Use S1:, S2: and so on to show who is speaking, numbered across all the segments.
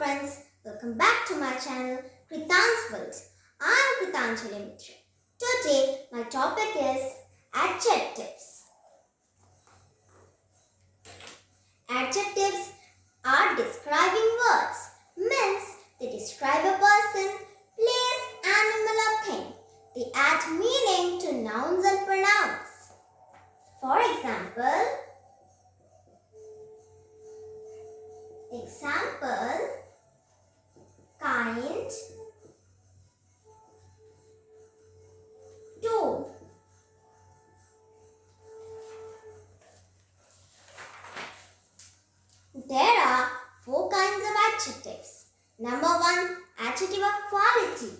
S1: friends, welcome back to my channel Kritanjali. I am Kritanjali. Today my topic is adjectives. Adjectives are describing words, means they describe a person, place, animal or thing. They add meaning to nouns and pronouns. For example, kind, tall. There are 4 kinds of adjectives. Number 1, adjective of quality.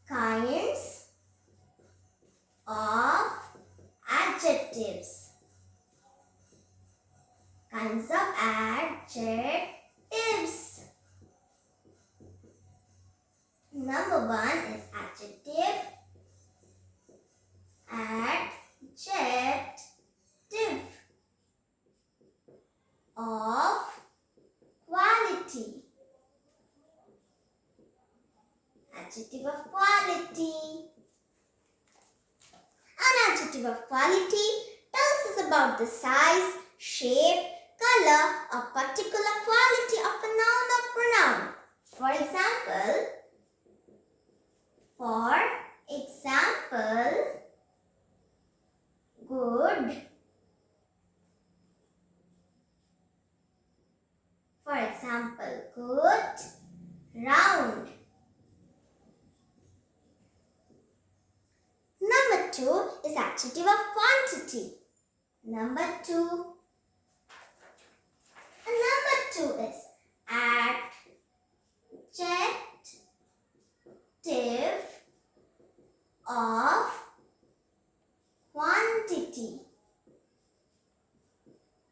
S1: Kinds of adjectives. Kinds of adjectives. Number 1 is adjective. Adjective of quality. Adjective of quality. An adjective of quality tells us about the size, shape, color, or particular quality of a noun or pronoun. For example, good. For example, good, round. Number 2 is adjective of quantity. Number 2 is adjective of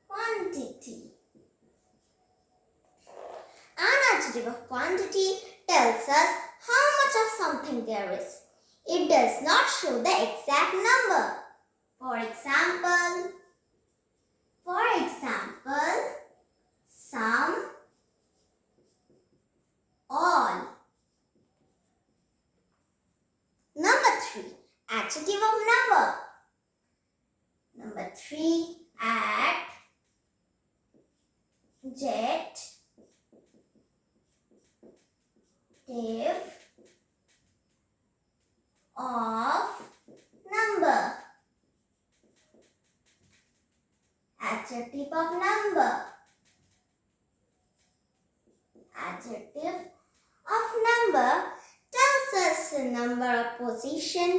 S1: quantity. An adjective of quantity tells us how much of something there is. It does not show the exact number. For example, some, all. Number 3, adjective of number. Number 3, adjective of number. Adjective of number. Adjective of number tells us the number or position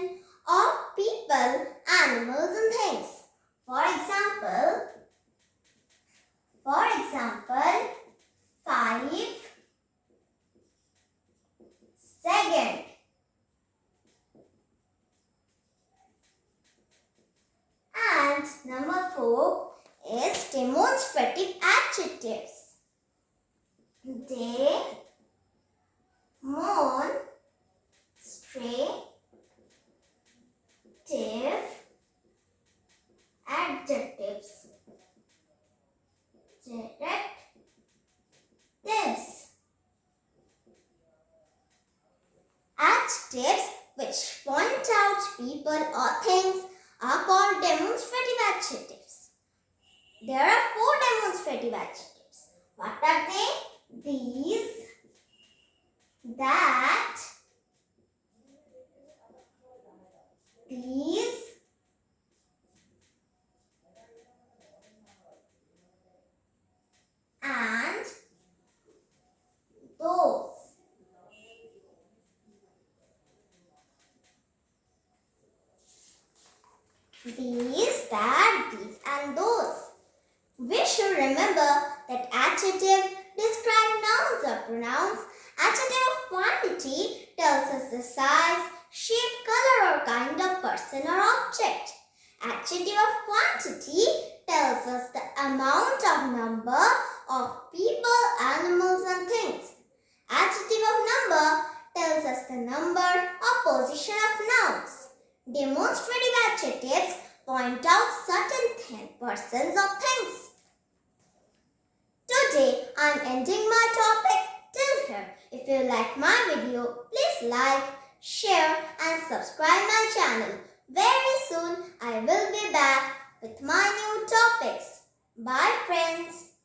S1: of people, animals and things. For example, 5 second. And number 4 is demonstrative adjectives. Demonstrative adjectives. Adjectives which point out people or things are called demonstrative adjectives. There are 4 demonstrative adjectives. What are they? These, that, these, and those. These, that, these, and those. We should remember that adjective describe nouns or pronouns. Adjective of quantity tells us the size, shape, color, or kind of person or object. Adjective of quantity tells us the amount of number of people, animals, and things. Adjective of number tells us the number or position of nouns. Demonstrative adjectives point out certain persons or things. Today I I'm ending my topic till here. If you like my video, please like, share and subscribe my channel. Very soon I will be back with my new topics. Bye friends.